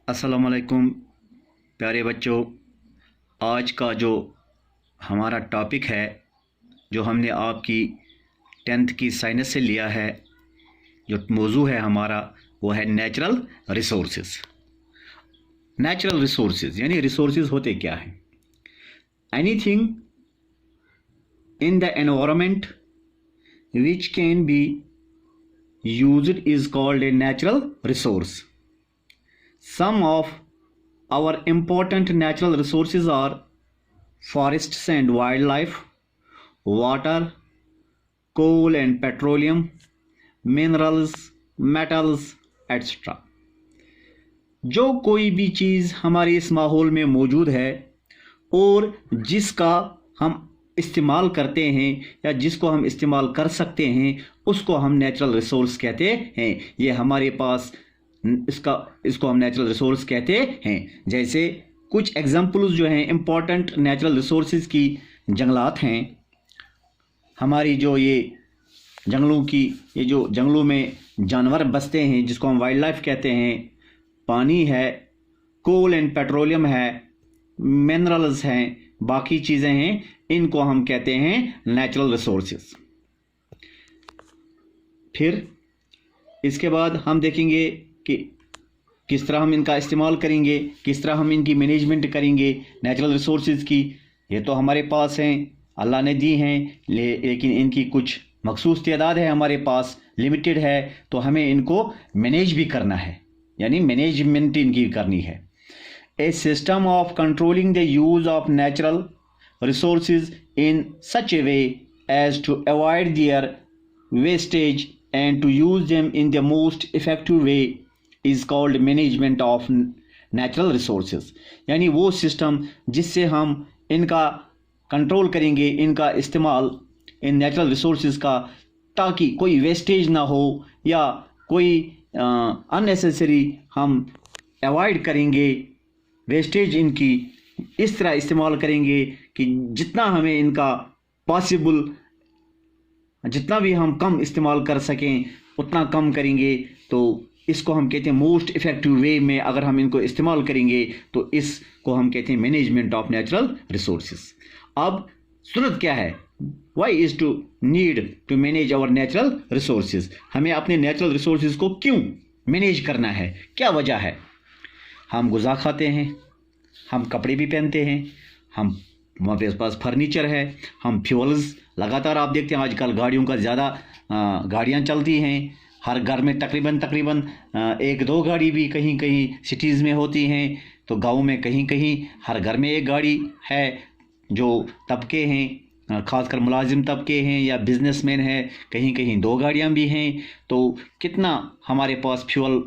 अस्सलाम वालेकुम प्यारे बच्चों। आज का जो हमारा टॉपिक है, जो हमने आपकी 10th की साइंस से लिया है, जो मौजू है हमारा, वो है नेचुरल रिसोर्सेज। नेचुरल रिसोर्सेज यानी रिसोर्सेज होते क्या हैं? Anything in the environment which can be used is called a natural resource. Some of our important natural resources are forests and wildlife, water, coal and petroleum, minerals, metals, etc. जो कोई भी चीज़ हमारे इस माहौल में मौजूद है और जिसका हम इस्तेमाल करते हैं या जिसको हम इस्तेमाल कर सकते हैं, उसको हम नेचुरल रिसोर्स कहते हैं। ये हमारे पास इसको हम नेचुरल रिसोर्स कहते हैं। जैसे कुछ एग्जांपल्स जो हैं इंपॉर्टेंट नेचुरल रिसोर्सेज की, जंगलात हैं हमारी, जो ये जो जंगलों में जानवर बसते हैं जिसको हम वाइल्ड लाइफ कहते हैं, पानी है, कोल एंड पेट्रोलियम है, मिनरल्स हैं, बाकी चीज़ें हैं, इनको हम कहते हैं नेचुरल रिसोर्सेज। फिर इसके बाद हम देखेंगे कि किस तरह हम इनका इस्तेमाल करेंगे, किस तरह हम इनकी मैनेजमेंट करेंगे नेचुरल रिसोर्सेज की। ये तो हमारे पास हैं, अल्लाह ने दी हैं, लेकिन इनकी कुछ मखसूस तादाद है हमारे पास, लिमिटेड है, तो हमें इनको मैनेज भी करना है, यानी मैनेजमेंट इनकी करनी है। A system of controlling the use of natural resources in such a way as to avoid their wastage and to use them in the most effective way is called management of natural resources। यानी वो system जिससे हम इनका control करेंगे, इनका इस्तेमाल in natural resources का, ताकि कोई वेस्टेज ना हो या कोई अननेसेसरी हम अवॉइड करेंगे वेस्टेज इनकी। इस तरह इस्तेमाल करेंगे कि जितना हमें इनका पॉसिबल, जितना भी हम कम इस्तेमाल कर सकें उतना कम करेंगे। तो इसको हम कहते हैं मोस्ट इफ़ेक्टिव वे में अगर हम इनको इस्तेमाल करेंगे तो इसको हम कहते हैं मैनेजमेंट ऑफ नेचुरल रिसोर्सेज। अब सूरत क्या है? Why is to need to manage our natural resources. हमें अपने नेचुरल रिसोर्सेज को क्यों मैनेज करना है, क्या वजह है? हम गुज़ा खाते हैं, हम कपड़े भी पहनते हैं, हमारे पास फर्नीचर है, हम फ्यूल्स लगातार, आप देखते हैं आजकल गाड़ियों का ज़्यादा गाड़ियाँ चलती हैं, हर घर में तकरीबन एक दो गाड़ी भी कहीं कहीं सिटीज़ में होती हैं, तो गाँव में कहीं कहीं हर घर में एक गाड़ी है। जो तबके हैं, ख़ासकर मुलाजिम तबके हैं या बिजनेसमैन है, कहीं कहीं दो गाड़ियाँ भी हैं। तो कितना हमारे पास फ्यूल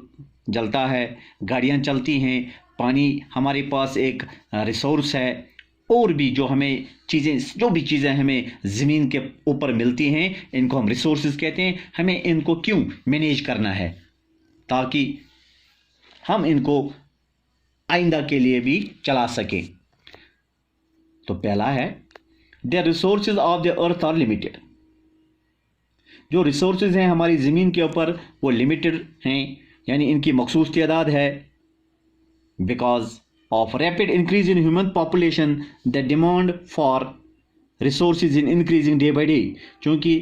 जलता है, गाड़ियाँ चलती हैं, पानी हमारे पास एक रिसोर्स है, और भी जो हमें चीज़ें, जो भी चीज़ें हमें ज़मीन के ऊपर मिलती हैं, इनको हम रिसोर्सेज कहते हैं। हमें इनको क्यों मैनेज करना है? ताकि हम इनको आइंदा के लिए भी चला सकें। तो पहला है, the resources of the earth are limited. जो रिसोर्सेज हैं हमारी ज़मीन के ऊपर वो लिमिटेड हैं, यानी इनकी मखसूस तादाद है। Because of rapid increase in human population, the demand for resources is increasing day by day। क्योंकि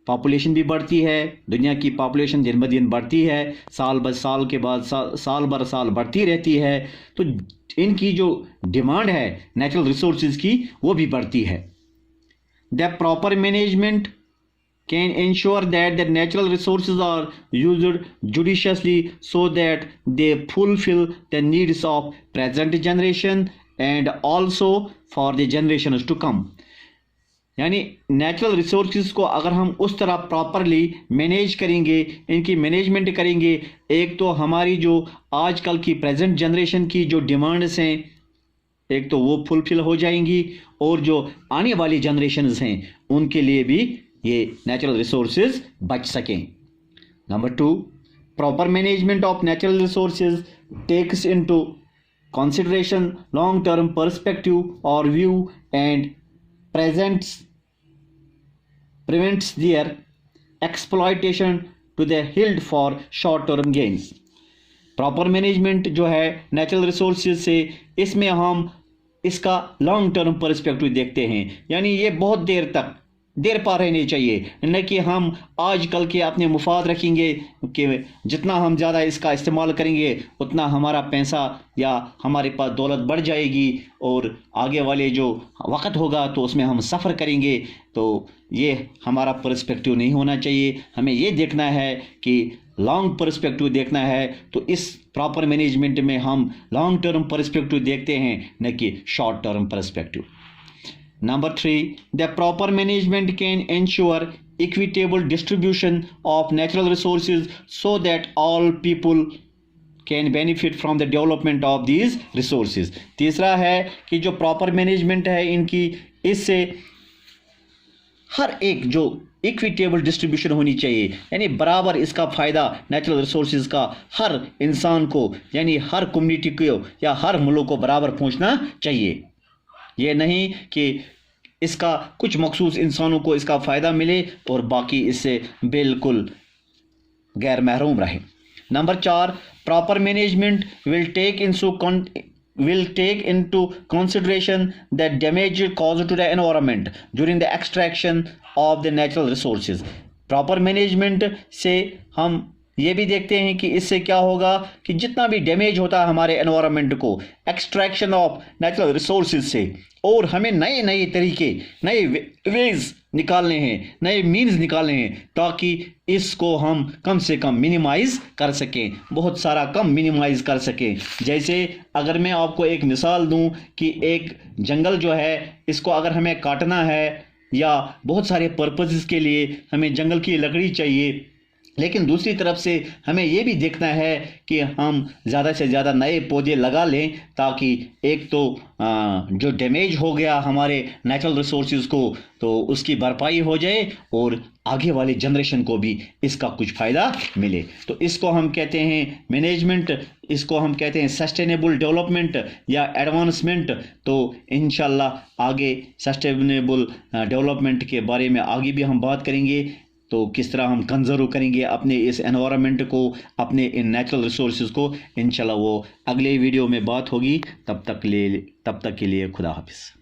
पॉपुलेशन भी बढ़ती है, दुनिया की पॉपुलेशन दिन ब दिन बढ़ती है, साल ब साल के बाद साल बर साल बढ़ती रहती है, तो इनकी जो डिमांड है नेचुरल रिसोर्सेज की वो भी बढ़ती है। The proper management can ensure that the natural resources are used judiciously so that they fulfill the needs of present generation and also for the generations to come। यानी natural resources को अगर हम उस तरह प्रॉपरली मैनेज करेंगे, इनकी management करेंगे, एक तो हमारी जो आजकल की प्रेजेंट जनरेशन की जो डिमांड्स हैं, एक तो वो फुलफिल हो जाएंगी, और जो आने वाली जनरेशन्स हैं उनके लिए भी ये नेचुरल रिसोर्सेज बच सकें। Number 2, proper management of natural resources takes into consideration long term perspective और view and prevents their exploitation to the hilt for short term gains। Proper management जो है नेचुरल रिसोर्सेज से, इसमें हम इसका लॉन्ग टर्म पर्सपेक्टिव देखते हैं, यानी ये बहुत देर पा रहनी चाहिए, न कि हम आजकल के अपने मुफाद रखेंगे कि जितना हम ज़्यादा इसका इस्तेमाल करेंगे उतना हमारा पैसा या हमारे पास दौलत बढ़ जाएगी और आगे वाले जो वक्त होगा तो उसमें हम सफ़र करेंगे। तो ये हमारा पर्सपेक्टिव नहीं होना चाहिए। हमें ये देखना है कि लॉन्ग पर्सपेक्टिव देखना है, तो इस प्रॉपर मैनेजमेंट में हम लॉन्ग टर्म पर्सपेक्टिव देखते हैं, न कि short term perspective. Number 3, the proper management can ensure equitable distribution of natural resources so that all people can benefit from the development of these resources। तीसरा है कि जो प्रॉपर मैनेजमेंट है इनकी, इससे हर एक जो इक्विटेबल डिस्ट्रीब्यूशन होनी चाहिए, यानी बराबर इसका फ़ायदा नेचुरल रिसोर्सेज का हर इंसान को, यानी हर कम्युनिटी को या हर मुल्क को बराबर पहुंचना चाहिए। ये नहीं कि इसका कुछ मखसूस इंसानों को इसका फ़ायदा मिले और बाकी इससे बिल्कुल गैर महरूम रहे। Number 4, proper management will take into consideration the damage caused to the environment during the extraction of the natural resources। Proper management से हम ये भी देखते हैं कि इससे क्या होगा कि जितना भी डैमेज होता है हमारे एनवायरनमेंट को एक्सट्रैक्शन ऑफ नेचुरल रिसोर्सेज से, और हमें नए तरीके, नए वेज निकालने हैं, नए मीन्स निकालने हैं, ताकि इसको हम कम से कम मिनिमाइज़ कर सकें, बहुत सारा कम मिनिमाइज़ कर सकें। जैसे अगर मैं आपको एक मिसाल दूं कि एक जंगल जो है इसको अगर हमें काटना है या बहुत सारे पर्पसेस के लिए हमें जंगल की लकड़ी चाहिए, लेकिन दूसरी तरफ से हमें ये भी देखना है कि हम ज़्यादा से ज़्यादा नए पौधे लगा लें, ताकि एक तो जो डैमेज हो गया हमारे नेचुरल रिसोर्सेज को तो उसकी भरपाई हो जाए और आगे वाले जनरेशन को भी इसका कुछ फ़ायदा मिले। तो इसको हम कहते हैं मैनेजमेंट, इसको हम कहते हैं सस्टेनेबल डेवलपमेंट या एडवांसमेंट। तो इंशाल्लाह आगे सस्टेनेबल डेवलपमेंट के बारे में आगे भी हम बात करेंगे, तो किस तरह हम कंजर्व करेंगे अपने इस एनवायरनमेंट को, अपने इन नेचुरल रिसोर्सेज को। इंशाल्लाह वो अगले वीडियो में बात होगी। तब तक के लिए खुदा हाफिज़।